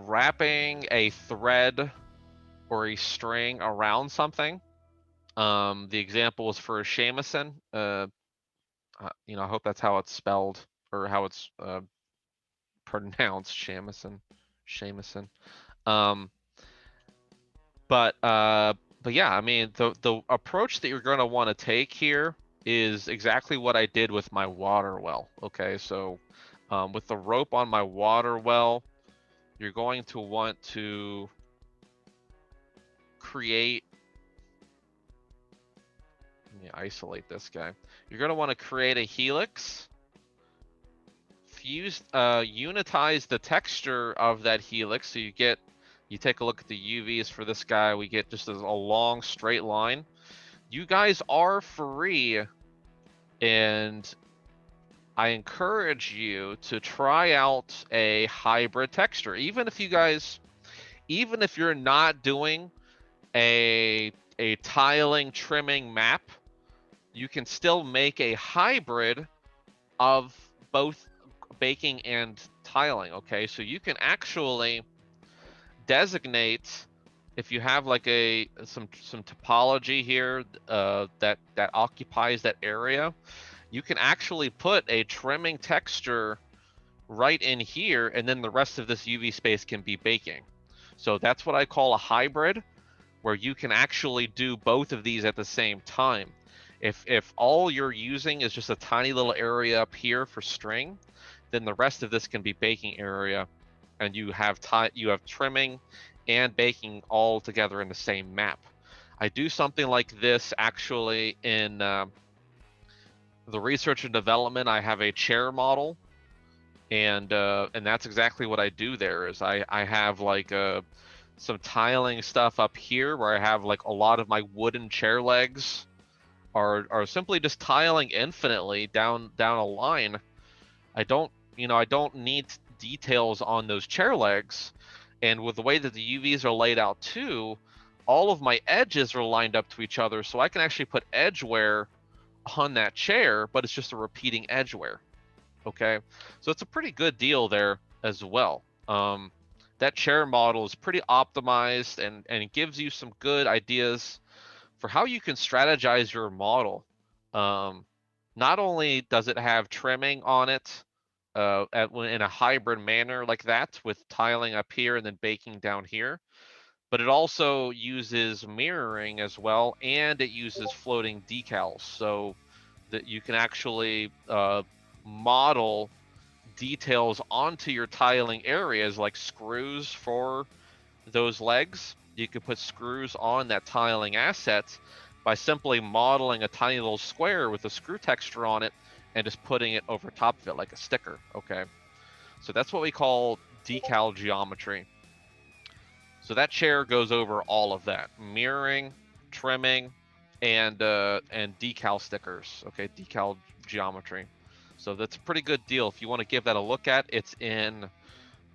wrapping a thread or a string around something. The example was for a shamisen. You know, I hope that's how it's spelled or how it's pronounced, shamisen, shamisen. Um, but yeah, I mean, the approach that you're going to want to take here is exactly what I did with my water well. Okay, so with the rope on my water well, you're going to want to create. Let me isolate this guy. You're going to want to create a helix. Unitize the texture of that helix, so you take a look at the UVs for this guy, we get just a long straight line. You guys are free, and I encourage you to try out a hybrid texture. Even if you're not doing a tiling trimming map, you can still make a hybrid of both baking and tiling. Okay, so you can actually designate, if you have like some topology here that occupies that area, you can actually put a trimming texture right in here, and then the rest of this UV space can be baking. So that's what I call a hybrid, where you can actually do both of these at the same time. If all you're using is just a tiny little area up here for string, then the rest of this can be baking area, and you have trimming and baking all together in the same map. I do something like this actually in the research and development. I have a chair model, and that's exactly what I do there. Is I have like some tiling stuff up here where I have like a lot of my wooden chair legs are simply just tiling infinitely down a line. I don't need details on those chair legs, and with the way that the UVs are laid out too, all of my edges are lined up to each other, so I can actually put edge wear on that chair, but it's just a repeating edge wear. Okay, so it's a pretty good deal there as well. That chair model is pretty optimized, and it gives you some good ideas for how you can strategize your model. Not only does it have trimming on it in a hybrid manner like that, with tiling up here and then baking down here, but it also uses mirroring as well, and it uses floating decals, so that you can actually model details onto your tiling areas, like screws for those legs. You could put screws on that tiling asset by simply modeling a tiny little square with a screw texture on it and just putting it over top of it like a sticker. Okay, so that's what we call decal geometry. So that chair goes over all of that: mirroring, trimming, and decal stickers. Okay, decal geometry. So that's a pretty good deal. If you want to give that a look at, it's in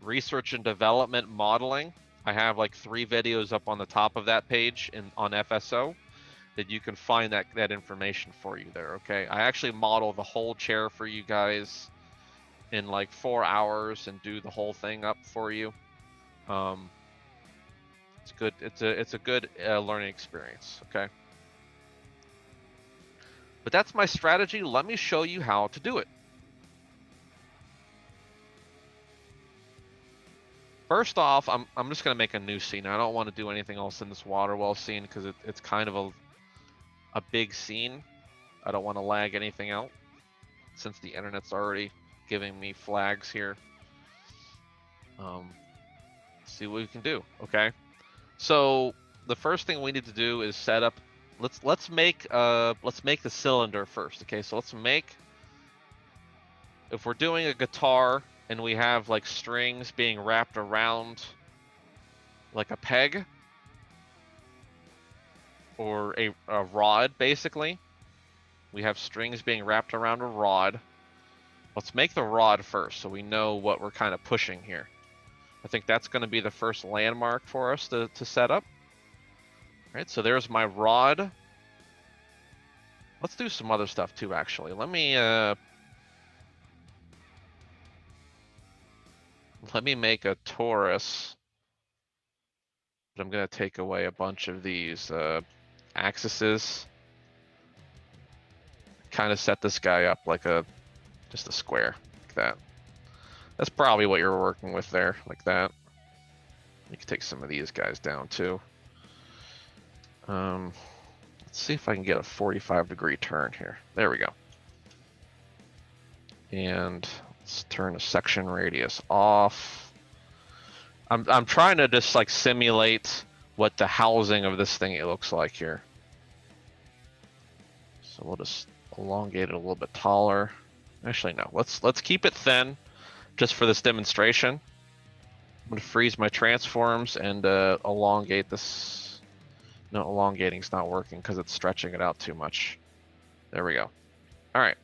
research and development modeling. I have like 3 videos up on the top of that page on FSO that you can find that information for you there. Okay, I actually model the whole chair for you guys in like 4 hours and do the whole thing up for you. It's good. It's a good learning experience. Okay, but that's my strategy. Let me show you how to do it. First off, I'm just gonna make a new scene. I don't want to do anything else in this water well scene because it's kind of a big scene. I don't want to lag anything out since the internet's already giving me flags here. See what we can do. Okay, so the first thing we need to do is set up. Let's make the cylinder first. Okay, so let's make, if we're doing a guitar and we have like strings being wrapped around like a peg or a rod, basically. We have strings being wrapped around a rod. Let's make the rod first so we know what we're kind of pushing here. I think that's going to be the first landmark for us to set up. All right, so there's my rod. Let's do some other stuff too, actually. Let me make a torus But I'm going to take away a bunch of these axes. Kind of set this guy up like just a square, like that. That's probably what you're working with there, like that. You can take some of these guys down too. Let's see if I can get a 45-degree turn here. There we go. And let's turn the section radius off. I'm trying to just like simulate what the housing of this thing it looks like here. So we'll just elongate it a little bit taller. Actually, no. Let's keep it thin, just for this demonstration. I'm gonna freeze my transforms and elongate this. No, elongating's not working because it's stretching it out too much. There we go. All right.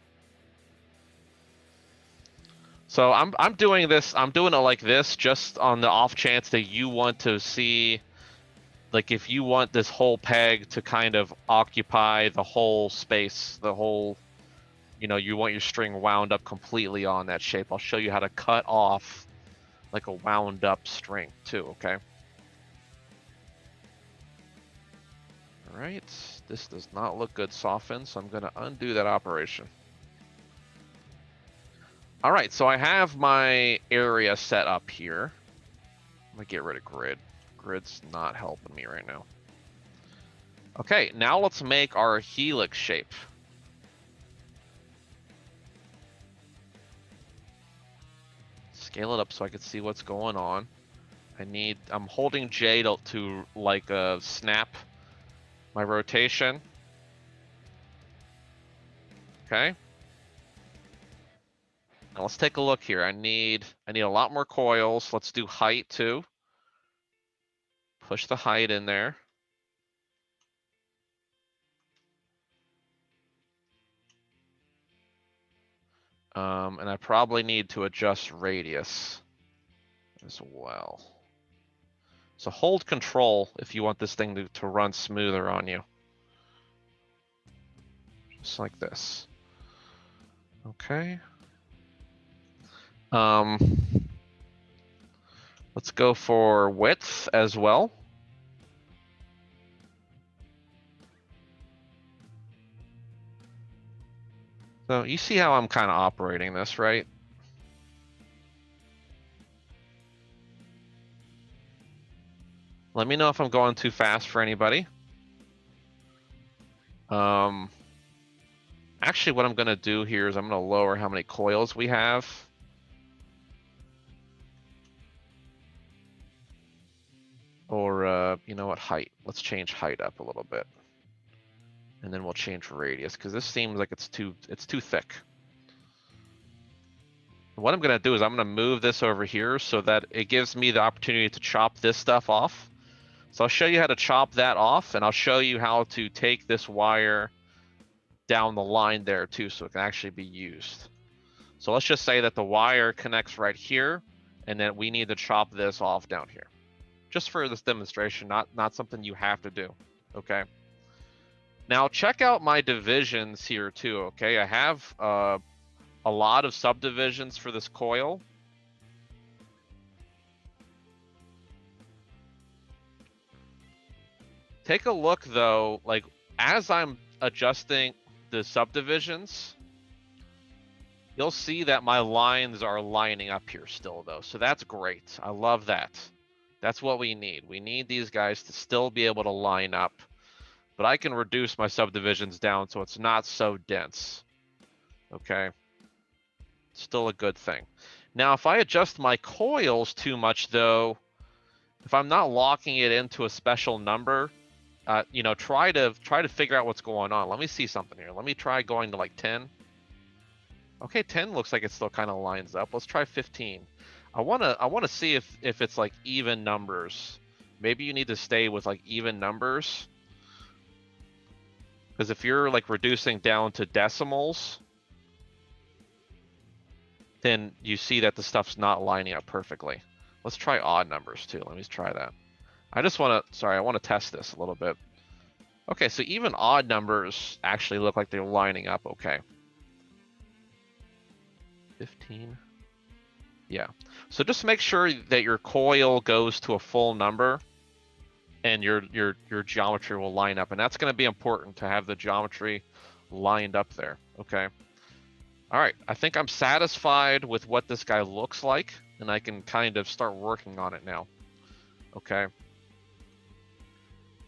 So I'm doing this. I'm doing it like this just on the off chance that you want to see, like if you want this whole peg to kind of occupy the whole space, the whole, you want your string wound up completely on that shape. I'll show you how to cut off like a wound up string too, okay? All right, this does not look good softened, so I'm gonna undo that operation. All right, so I have my area set up here. I'm gonna get rid of grid. Grid's not helping me right now. Okay, now let's make our helix shape. Scale it up so I can see what's going on. I'm holding J to like snap my rotation. Okay. Now let's take a look here. I need a lot more coils. Let's do height too. Push the height in there. And I probably need to adjust radius as well. So hold control if you want this thing to run smoother on you. Just like this. Okay. Let's go for width as well. So you see how I'm kind of operating this, right? Let me know if I'm going too fast for anybody. Actually, what I'm going to do here is I'm going to lower how many coils we have. Or, you know what, height. Let's change height up a little bit. And then we'll change radius, because this seems like it's too thick. What I'm going to do is I'm going to move this over here so that it gives me the opportunity to chop this stuff off. So I'll show you how to chop that off, and I'll show you how to take this wire down the line there too, so it can actually be used. So let's just say that the wire connects right here, and then we need to chop this off down here. Just for this demonstration, not something you have to do, okay? Now check out my divisions here too, okay? I have a lot of subdivisions for this coil. Take a look though, like as I'm adjusting the subdivisions, you'll see that my lines are lining up here still though. So that's great. I love that. That's what we need. We need these guys to still be able to line up, but I can reduce my subdivisions down so it's not so dense. Okay. Still a good thing. Now, if I adjust my coils too much though, if I'm not locking it into a special number, try to figure out what's going on. Let me see something here. Let me try going to like 10. Okay, 10 looks like it still kind of lines up. Let's try 15. I wanna see if it's like even numbers. Maybe you need to stay with like even numbers. Because if you're like reducing down to decimals, then you see that the stuff's not lining up perfectly. Let's try odd numbers too. Let me try that. I want to test this a little bit. Okay, so even odd numbers actually look like they're lining up okay. 15. Yeah. So just make sure that your coil goes to a full number. and your geometry will line up, and that's going to be important to have the geometry lined up there. Okay. All right, I think I'm satisfied with what this guy looks like, and I can kind of start working on it now. Okay.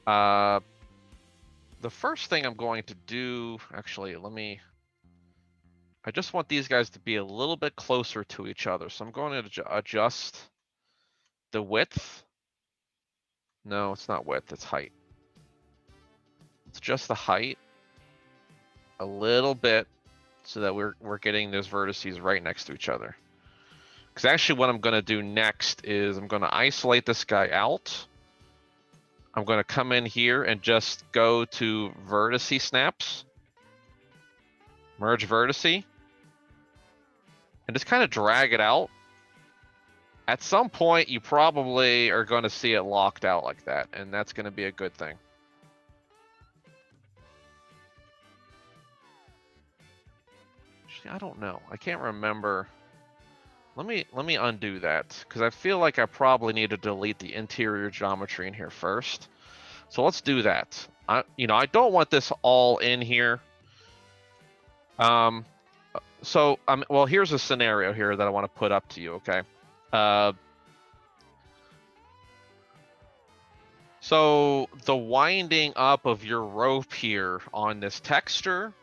The first thing I'm going to do, actually, I just want these guys to be a little bit closer to each other. So I'm going to adjust the width. No, it's not width, it's height. It's just the height a little bit so that we're getting those vertices right next to each other. Because actually what I'm going to do next is I'm going to isolate this guy out. I'm going to come in here and just go to vertice snaps, merge vertice, and just kind of drag it out. At some point, you probably are going to see it locked out like that, and that's going to be a good thing. Actually, I don't know. I can't remember. Let me undo that, because I feel like I probably need to delete the interior geometry in here first. So let's do that. I don't want this all in here. Well, here's a scenario here that I want to put up to you, okay? So the winding up of your rope here on this texture,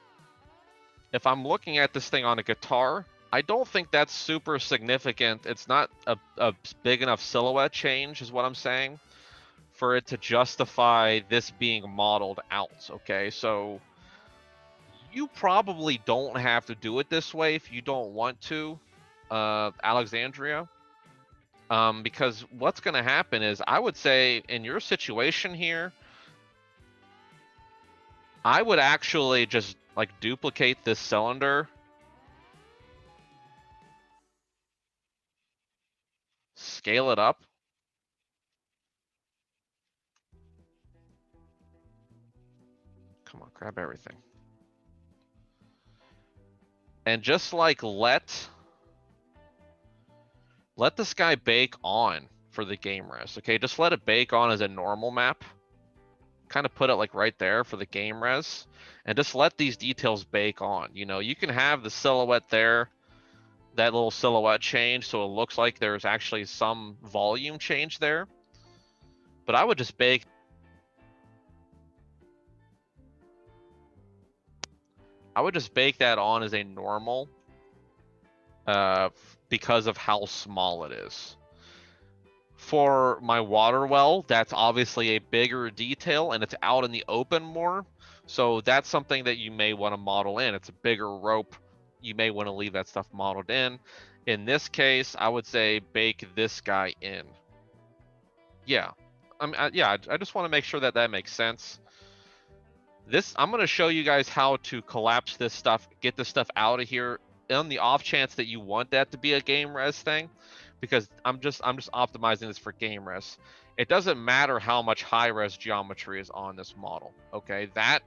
if I'm looking at this thing on a guitar, I don't think that's super significant. It's not a big enough silhouette change, is what I'm saying, for it to justify this being modeled out, okay? So you probably don't have to do it this way if you don't want to, Alexandria. Because what's going to happen is, I would say in your situation here, I would actually just like duplicate this cylinder, scale it up. Come on, grab everything. And just like let this guy bake on for the game res, okay? Just let it bake on as a normal map. Kind of put it like right there for the game res, and just let these details bake on. You can have the silhouette there, that little silhouette change, so it looks like there's actually some volume change there. But I would just bake that on as a normal, because of how small it is. For my water well, that's obviously a bigger detail, and it's out in the open more. So that's something that you may want to model in. It's a bigger rope. You may want to leave that stuff modeled in. In this case, I would say bake this guy in. Yeah. I just want to make sure that that makes sense. I'm going to show you guys how to collapse this stuff, get this stuff out of here on the off chance that you want that to be a game res thing, because I'm just optimizing this for game res. It doesn't matter how much high res geometry is on this model, okay? That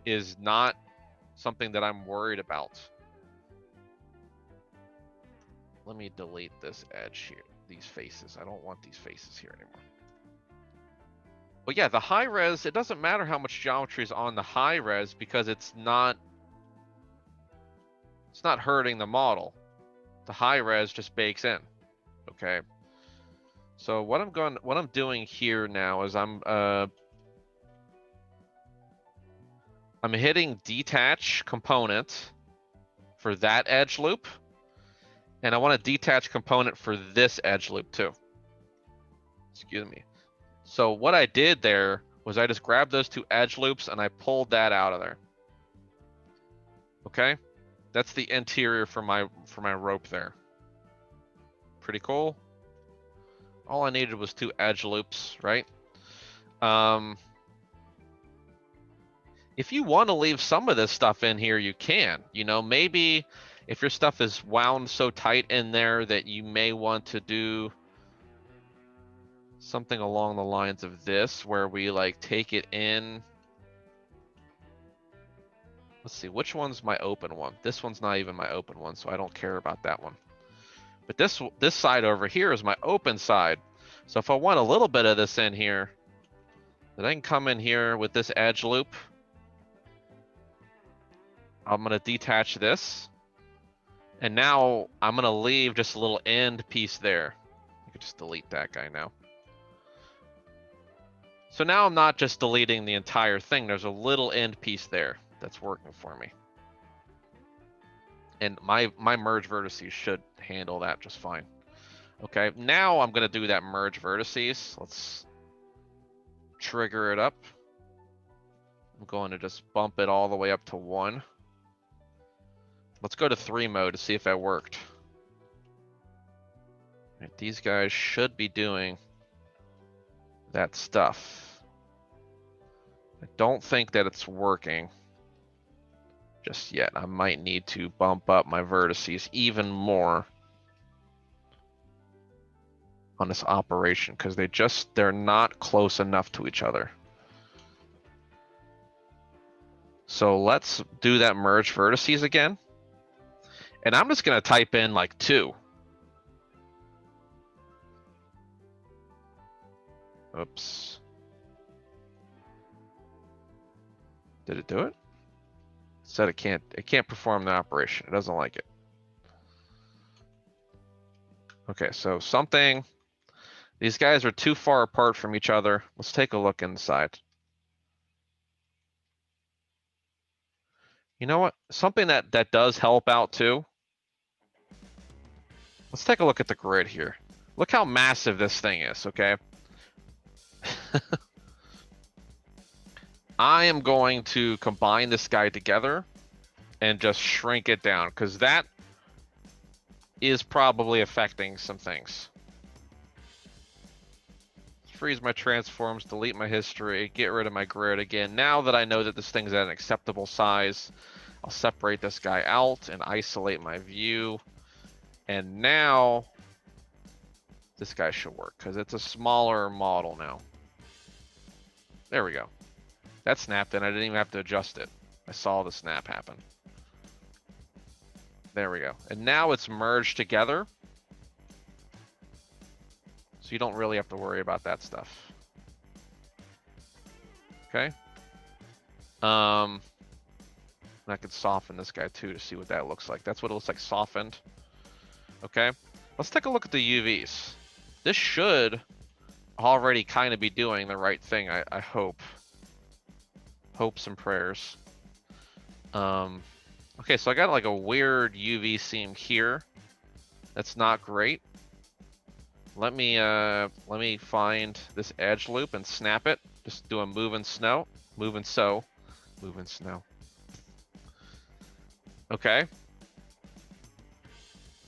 is not something that I'm worried about. Let me delete this edge here, these faces. I don't want these faces here anymore. But yeah, the high res, it doesn't matter how much geometry is on the high res, because it's not hurting the model. The high res just bakes in. Okay. So what I'm doing here now is I'm hitting detach component for that edge loop, and I want to detach component for this edge loop too. Excuse me. So what I did there was I just grabbed those two edge loops and I pulled that out of there. Okay? That's the interior for my rope there. Pretty cool. All I needed was two edge loops, right? If you want to leave some of this stuff in here, you can. Maybe if your stuff is wound so tight in there that you may want to do something along the lines of this, where we like take it in. Let's see, which one's my open one? This one's not even my open one, so I don't care about that one. But this side over here is my open side. So if I want a little bit of this in here, Then I can come in here with this edge loop. I'm going to detach this. And now I'm going to leave just a little end piece there. I could just delete that guy now. So now I'm not just deleting the entire thing. There's a little end piece there that's working for me. And my merge vertices should handle that just fine. Okay, now I'm going to do that merge vertices. Let's trigger it up. I'm going to just bump it all the way up to 1. Let's go to 3 mode to see if that worked. Right, these guys should be doing that stuff. I don't think that it's working just yet. I might need to bump up my vertices even more on this operation because they're not close enough to each other. So let's do that merge vertices again. And I'm just going to type in like 2. Oops. Did it do it? It said it can't perform the operation. It doesn't like it. Okay, so these guys are too far apart from each other. Let's take a look inside. You know what? Something that does help out too. Let's take a look at the grid here. Look how massive this thing is, okay? I am going to combine this guy together and just shrink it down because that is probably affecting some things. Freeze my transforms, delete my history, get rid of my grid again. Now that I know that this thing's at an acceptable size, I'll separate this guy out and isolate my view. And now this guy should work because it's a smaller model now. There we go. That snapped in. I didn't even have to adjust it. I saw the snap happen. There we go. And now it's merged together. So you don't really have to worry about that stuff. Okay. I could soften this guy too to see what that looks like. That's what it looks like softened. Okay. Let's take a look at the UVs. This should already kind of be doing the right thing, I hope. Hopes and prayers. Okay, so I got like a weird UV seam here. That's not great. Let me find this edge loop and snap it. Just do a move and snow. Move and sew. Move and snow. Okay.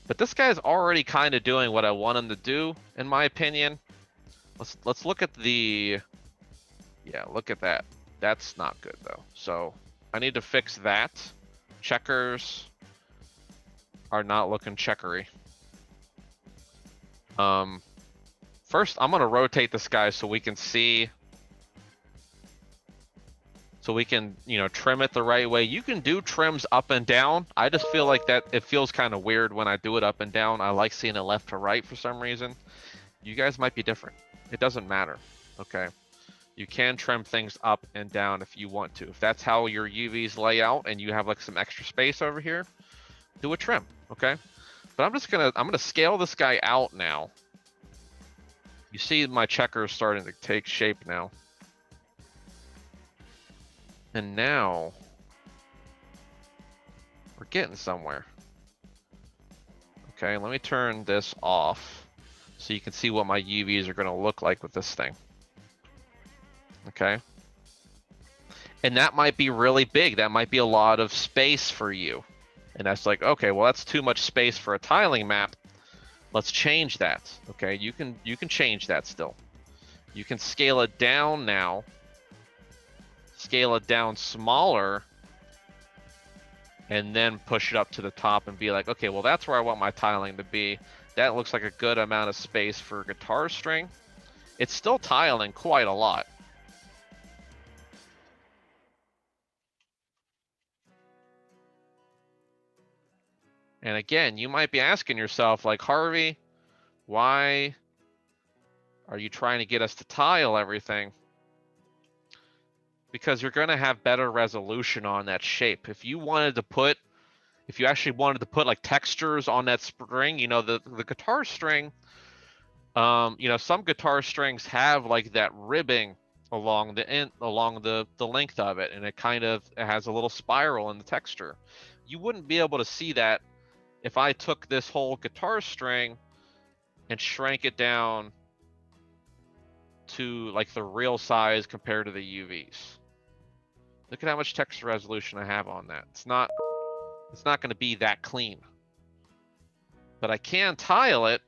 But this guy's already kind of doing what I want him to do, in my opinion. Let's look at the... Yeah, look at that. That's not good, though. So I need to fix that. Checkers are not looking checkery. First, I'm going to rotate this guy so we can see... So we can, trim it the right way. You can do trims up and down. I just feel like that it feels kind of weird when I do it up and down. I like seeing it left to right for some reason. You guys might be different. It doesn't matter, okay? You can trim things up and down if you want to. If that's how your UVs lay out and you have like some extra space over here, do a trim, okay? But I'm gonna scale this guy out now. You see my checkers starting to take shape now. And now we're getting somewhere. Okay, let me turn this off so you can see what my UVs are going to look like with this thing. Okay. And that might be really big. That might be a lot of space for you. And that's like, okay, well, that's too much space for a tiling map. Let's change that. Okay, you can change that still. You can scale it down now. Scale it down smaller. And then push it up to the top and be like, okay, well, that's where I want my tiling to be. That looks like a good amount of space for guitar string. It's still tiling quite a lot. And again, you might be asking yourself, like, Harvey, why are you trying to get us to tile everything? because you're going to have better resolution on that shape. If you actually wanted to put like textures on that string, you know, the guitar string, you know, some guitar strings have like that ribbing along the length of it, and it has a little spiral in the texture. You wouldn't be able to see that if I took this whole guitar string and shrank it down to like the real size compared to the UVs. Look at how much texture resolution I have on that. It's not going to be that clean. But I can tile it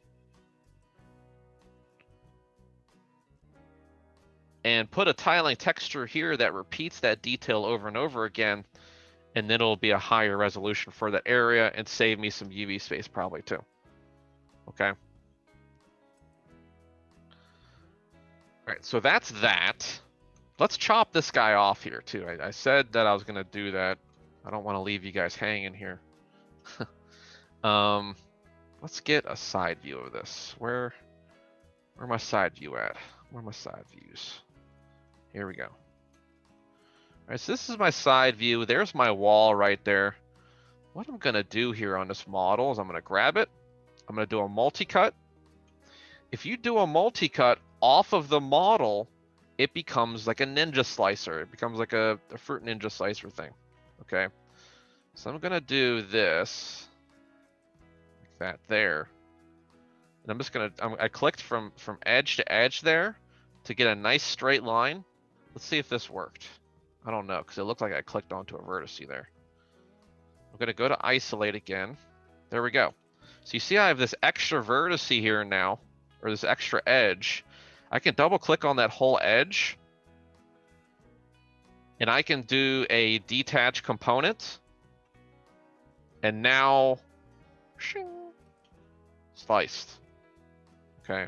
and put a tiling texture here that repeats that detail over and over again, and then it'll be a higher resolution for that area and save me some UV space probably too. Okay. All right, so that's that. Let's chop this guy off here too. I said that I was gonna do that. I don't want to leave you guys hanging here. Let's get a side view of this. Where my side view at? Where are my side views? Here we go. All right, so this is my side view. There's my wall right there. What I'm gonna do here on this model is I'm gonna grab it. I'm gonna do a multi-cut. If you do a multi-cut off of the model, it becomes like a ninja slicer. It becomes like a fruit ninja slicer thing. Okay. So I'm gonna do this, like that there. And I'm just gonna, I clicked from edge to edge there to get a nice straight line. Let's see if this worked. I don't know, because it looked like I clicked onto a vertex there. I'm gonna go to isolate again. There we go. So you see I have this extra vertex here now, or this extra edge. I can double click on that whole edge, and I can do a detach component, and now shing, sliced. Okay,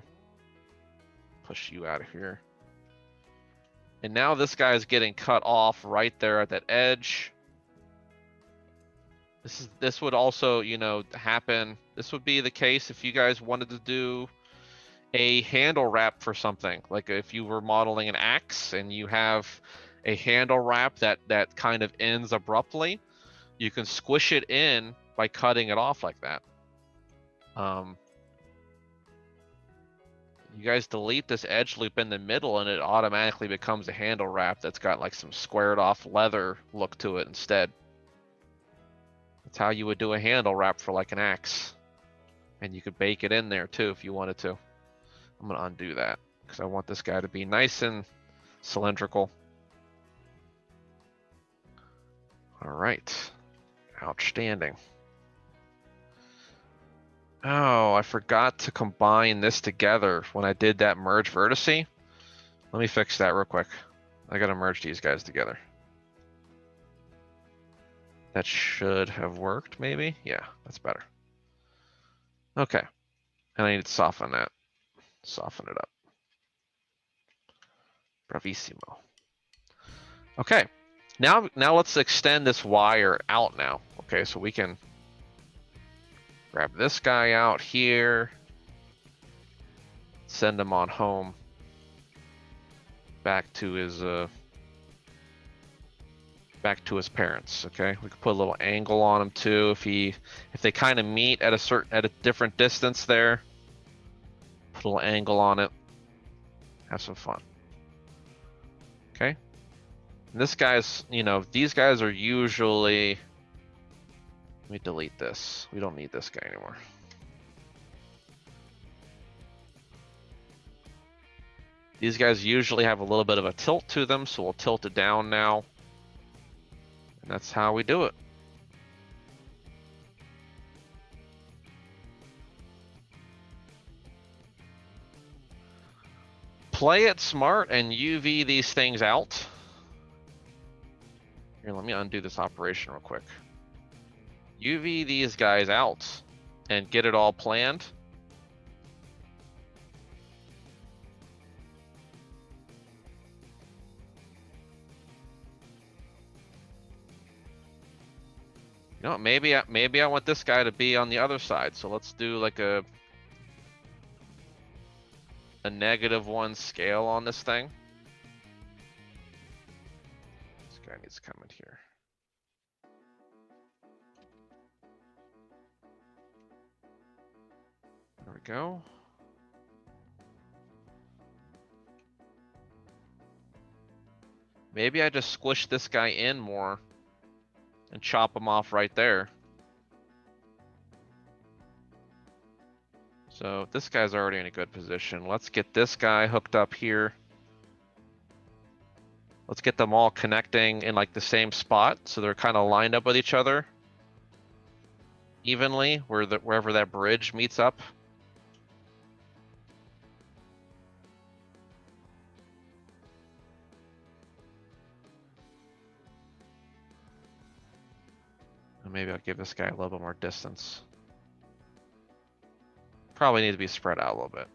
push you out of here. And now this guy is getting cut off right there at that edge. This would also, you know, happen. This would be the case if you guys wanted to do a handle wrap for something. Like if you were modeling an axe and you have a handle wrap that kind of ends abruptly, you can squish it in by cutting it off like that. You guys delete this edge loop in the middle and it automatically becomes a handle wrap that's got like some squared off leather look to it instead. That's how you would do a handle wrap for like an axe. And you could bake it in there too if you wanted to. I'm gonna undo that because I want this guy to be nice and cylindrical. All right, outstanding. Oh, I forgot to combine this together when I did that merge vertice. Let me fix that real quick. I gotta merge these guys together. That should have worked, maybe? Yeah, that's better. Okay, and I need to soften that. Soften it up. Bravissimo. Okay, now let's extend this wire out now. Okay, so we can grab this guy out here, send him on home back to his parents. Okay, we can put a little angle on him too if they kind of meet at a different distance there. Put a little angle on it. Have some fun. Okay. And this guy's, you know, these guys are usually. Let me delete this. We don't need this guy anymore. These guys usually have a little bit of a tilt to them, so we'll tilt it down now. And that's how we do it. Play it smart and UV these things out. Here, let me undo this operation real quick. UV these guys out and get it all planned. You know, maybe I want this guy to be on the other side. So let's do like a -1 scale on this thing. guy needs to come in here. There we go. Maybe I just squish this guy in more and chop him off right there. So this guy's already in a good position. Let's get this guy hooked up here. Let's get them all connecting in like the same spot so they're kind of lined up with each other evenly wherever that bridge meets up. And maybe I'll give this guy a little bit more distance. Probably need to be spread out a little bit.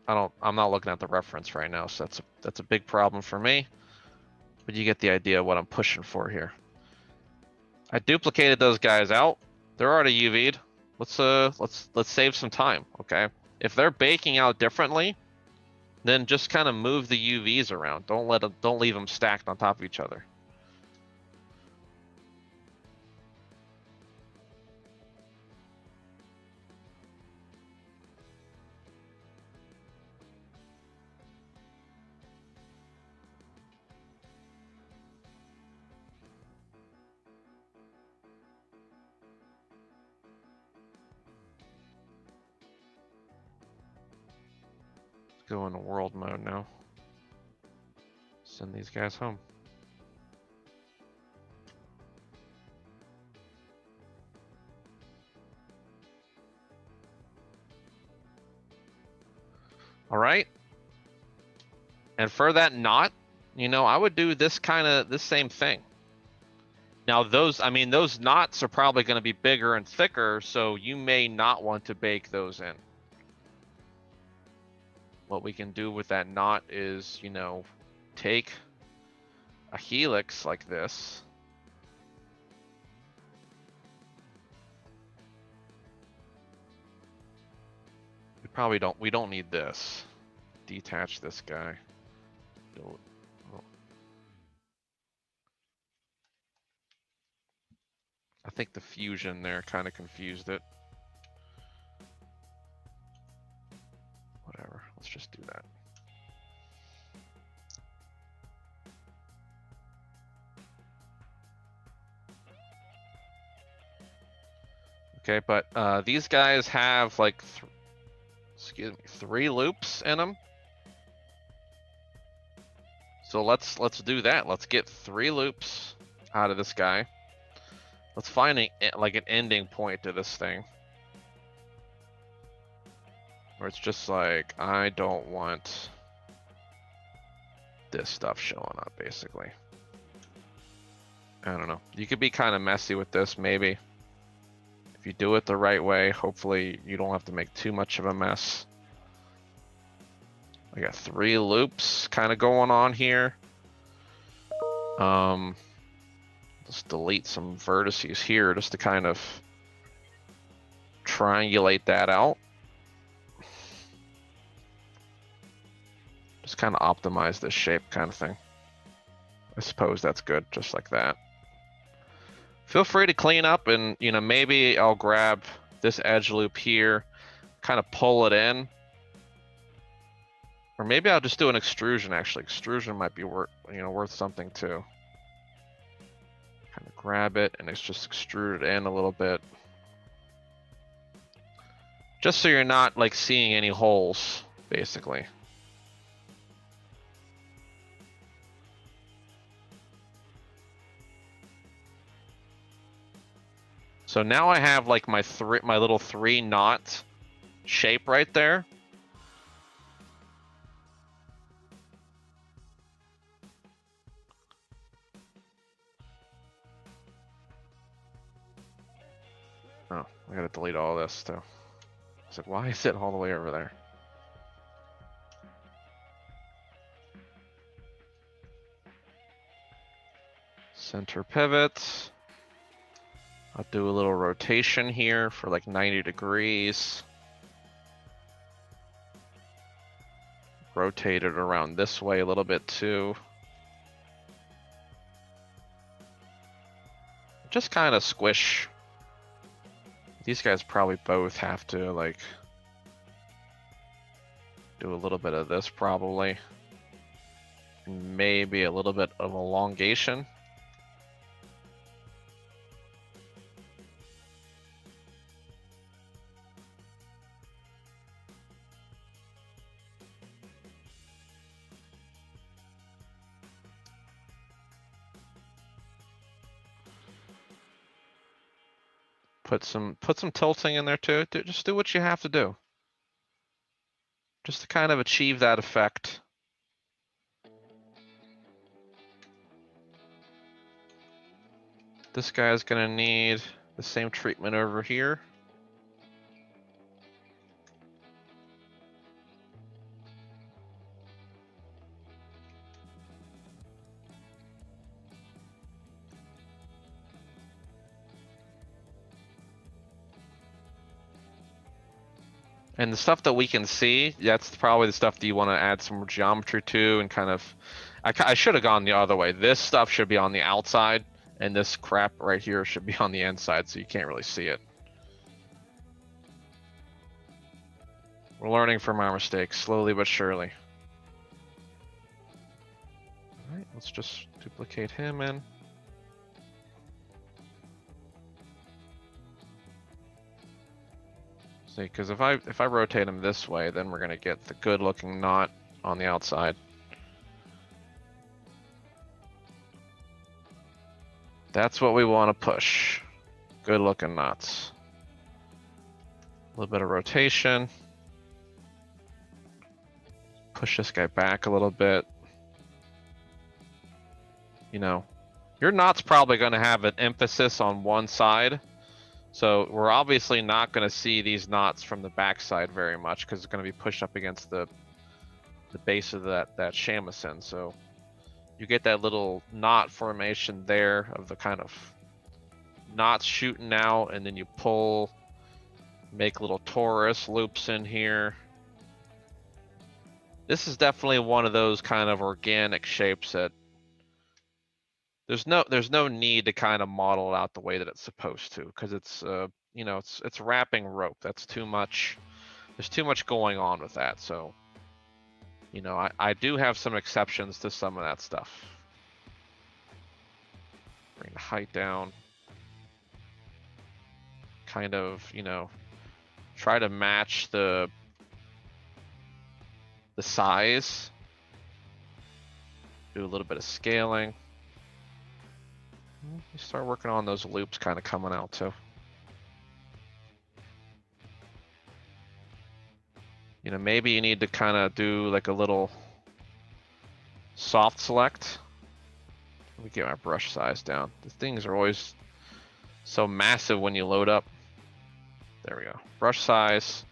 I'm not looking at the reference right now, so that's a big problem for me. But you get the idea of what I'm pushing for here. I duplicated those guys out. They're already UV'd. Let's save some time, okay? If they're baking out differently, then just kind of move the UVs around. Don't leave them stacked on top of each other. Go into world mode now. Send these guys home. All right. And for that knot, you know, I would do this same thing. Now those knots are probably going to be bigger and thicker, so you may not want to bake those in. What we can do with that knot is, you know, take a helix like this. We don't need this. Detach this guy. I think the fusion there kind of confused it. Whatever, let's just do that. Okay, but these guys have like, excuse me, 3 loops in them. So let's do that. Let's get 3 loops out of this guy. Let's find like an ending point to this thing. Where it's just like, I don't want this stuff showing up, basically. I don't know. You could be kind of messy with this, maybe. If you do it the right way, hopefully you don't have to make too much of a mess. I got 3 loops kind of going on here. Let's delete some vertices here just to kind of triangulate that out. Just kind of optimize this shape kind of thing. I suppose that's good, just like that. Feel free to clean up and, you know, maybe I'll grab this edge loop here, kind of pull it in. Or maybe I'll just do an extrusion, actually. Extrusion might be worth something too. Kind of grab it and it's just extruded in a little bit. Just so you're not like seeing any holes, basically. So now I have like my little 3 knot shape right there. Oh, I gotta delete all this too. I said, why is it all the way over there? Center pivot. I'll do a little rotation here for like 90 degrees. Rotate it around this way a little bit too. just kind of squish. These guys probably both have to like do a little bit of this probably. Maybe a little bit of elongation. Put some tilting in there too. Just do what you have to do. Just to kind of achieve that effect. This guy's gonna need the same treatment over here. And the stuff that we can see, that's probably the stuff that you want to add some more geometry to and kind of, I should have gone the other way. This stuff should be on the outside and this crap right here should be on the inside so you can't really see it. We're learning from our mistakes, slowly but surely. All right, let's just duplicate him in. See, because if I rotate him this way, then we're gonna get the good looking knot on the outside. That's what we want to push. Good looking knots. A little bit of rotation. Push this guy back a little bit. You know, your knot's probably going to have an emphasis on one side. So we're obviously not going to see these knots from the backside very much because it's going to be pushed up against the base of that shamisen. So you get that little knot formation there of the kind of knots shooting out, and then you pull, make little torus loops in here. This is definitely one of those kind of organic shapes that there's no need to kind of model it out the way that it's supposed to, because it's you know, it's wrapping rope. That's too much. There's too much going on with that. So, you know, I do have some exceptions to some of that stuff. Bring the height down. Kind of, you know, try to match the size. Do a little bit of scaling. You start working on those loops kind of coming out too. You know, maybe you need to kind of do like a little soft select. Let me get my brush size down. The things are always so massive when you load up. There we go. Brush size.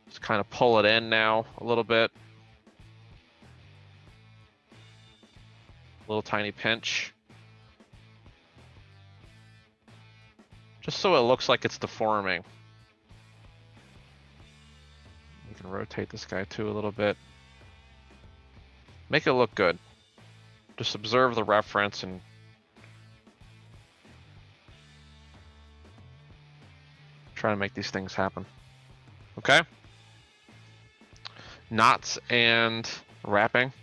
Just kind of pull it in now a little bit. Little tiny pinch. Just so it looks like it's deforming. You can rotate this guy too a little bit. Make it look good. Just observe the reference and try to make these things happen. Okay? Knots and wrapping.